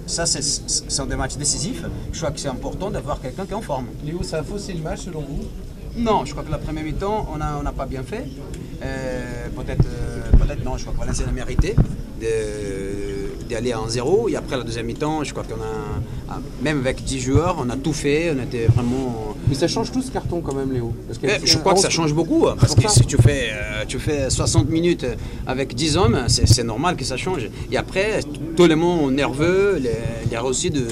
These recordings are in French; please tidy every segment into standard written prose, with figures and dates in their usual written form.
Ça, c'est sont des matchs décisifs. Je crois que c'est important d'avoir quelqu'un qui est en forme. Léo, ça a faussé le match selon vous? Non, je crois que la première mi-temps, on n'a pas bien fait. Peut-être non, je crois que Valenciennes a mérité d'aller à 1-0. Et après la deuxième mi-temps, je crois qu'on a, même avec 10 joueurs, on a tout fait. On était vraiment. Mais ça change tout ce carton quand même, Léo. Je crois que ça change beaucoup. Parce que si tu fais 60 minutes avec 10 hommes, c'est normal que ça change. Et après, tout le monde nerveux, il y a aussi de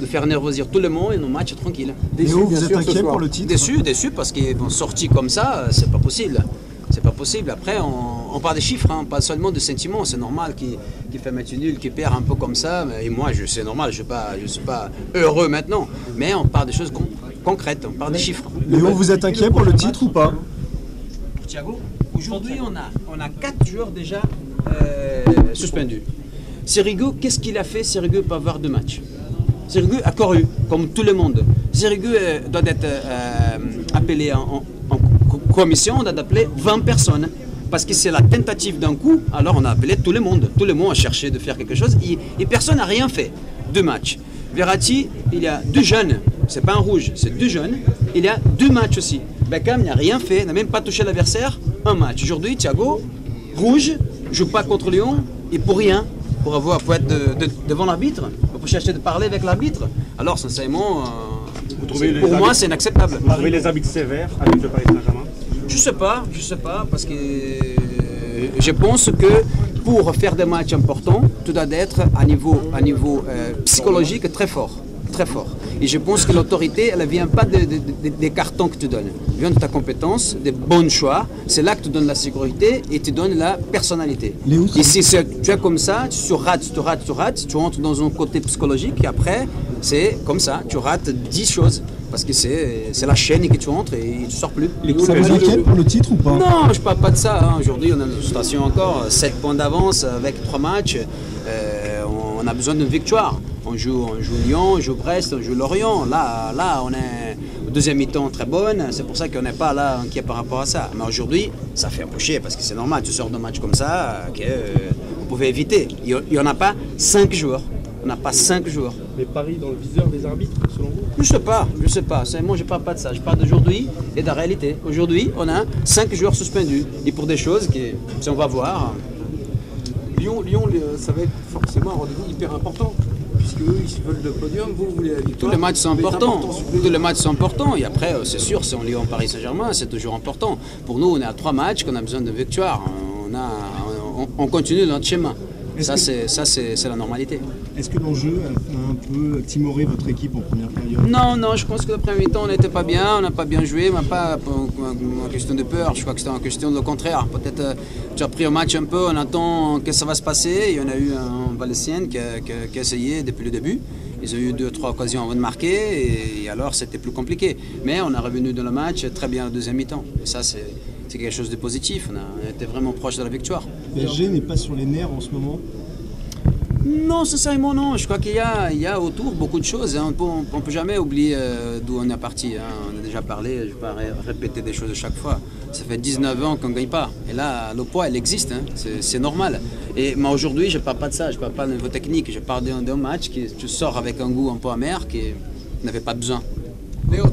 faire nervosir tout le monde et nos matchs tranquilles. Léo, vous êtes inquiet pour le titre? Déçu parce qu'ils vont sortir comme ça, c'est pas possible. C'est pas possible. Après, on parle des chiffres, hein, pas seulement de sentiments. C'est normal qu'il fait match nul, qu'il perd un peu comme ça. Et moi, c'est normal, je suis pas heureux maintenant. Mais on parle des choses concrètes, on parle des chiffres. Léo, vous êtes inquiet pour le titre ou pas? Pour Thiago, aujourd'hui, on a 4 joueurs déjà suspendus. Sirigu, qu'est-ce qu'il a fait? Sirigu peut avoir 2 matchs. Sirigu a couru, comme tout le monde. Sirigu doit être appelé en commission, on a appelé 20 personnes. Parce que c'est la tentative d'un coup, alors on a appelé tout le monde. Tout le monde a cherché de faire quelque chose et personne n'a rien fait. 2 matchs. Verratti, il y a 2 jeunes. C'est pas un rouge, c'est 2 jeunes. Il y a 2 matchs aussi. Beckham n'a rien fait, n'a même pas touché l'adversaire. 1 match. Aujourd'hui, Thiago, rouge, joue pas contre Lyon et pour rien. Pour être devant l'arbitre, pour chercher de parler avec l'arbitre. Alors, sincèrement, pour moi, c'est inacceptable. Vous trouvez les arbitres sévères avec le Paris Saint-Germain? Je sais pas, parce que je pense que pour faire des matchs importants, tu dois être à niveau psychologique très fort. Très fort. Et je pense que l'autorité, elle ne vient pas des cartons que tu donnes. Elle vient de ta compétence, des bons choix. C'est là que tu donnes la sécurité et tu donnes la personnalité. Et si tu es comme ça, tu rates, tu rentres dans un côté psychologique et après, c'est comme ça, tu rates 10 choses. Parce que c'est la chaîne que tu rentres et tu ne sors plus. Ça vous inquiète pour le titre ou pas? Non, je ne parle pas de ça. Hein. Aujourd'hui, on a une situation encore, 7 points d'avance avec 3 matchs. On a besoin d'une victoire. On joue Lyon, on joue Brest, on joue Lorient. Là, on est au deuxième mi-temps très bonne. C'est pour ça qu'on n'est pas là inquiet par rapport à ça. Mais aujourd'hui, ça fait un peu chier parce que c'est normal. Tu sors d'un match comme ça qu'on pouvait éviter. Il n'y en a pas 5 jours. On n'a pas 5 jours. Mais Paris dans le viseur des arbitres, selon vous? Je sais pas. Moi, je ne parle pas de ça. Je parle d'aujourd'hui et de la réalité. Aujourd'hui, on a 5 joueurs suspendus. Et pour des choses que, si on va voir. Lyon, ça va être forcément un rendez-vous hyper important. Puisque eux, ils veulent le podium, vous voulez la victoire. Tous les matchs sont importants. Tous les matchs sont importants. Et après, c'est sûr, si on Lyon Paris Saint-Germain, c'est toujours important. Pour nous, on est à 3 matchs qu'on a besoin de victoire. On continue notre chemin. Ça, c'est la normalité. Est-ce que l'enjeu a un peu timoré votre équipe en première période? Non, je pense que le premier temps, on n'était pas bien, on n'a pas bien joué, mais pas en question de peur. Je crois que c'était en question de le contraire. Peut-être tu as pris un match un peu, on attend que ça va se passer. Il y en a eu un Valenciennes qui a essayé depuis le début. Ils ont eu 2-3 occasions avant de marquer et alors c'était plus compliqué. Mais on est revenu dans le match très bien la deuxième mi-temps. Et ça, c'est quelque chose de positif. On était vraiment proche de la victoire. PSG n'est pas sur les nerfs en ce moment? Non, sincèrement non. Je crois qu'il y a autour beaucoup de choses. Hein. On ne peut jamais oublier d'où on est parti. Hein. On a déjà parlé, je ne vais pas répéter des choses chaque fois. Ça fait 19 ans qu'on ne gagne pas. Et là, le poids, il existe. Hein. C'est normal. Mais aujourd'hui, je ne parle pas de ça. Je ne parle pas de niveau technique. Je parle d'un match que tu sors avec un goût un peu amer qui n'avait pas besoin. Léo,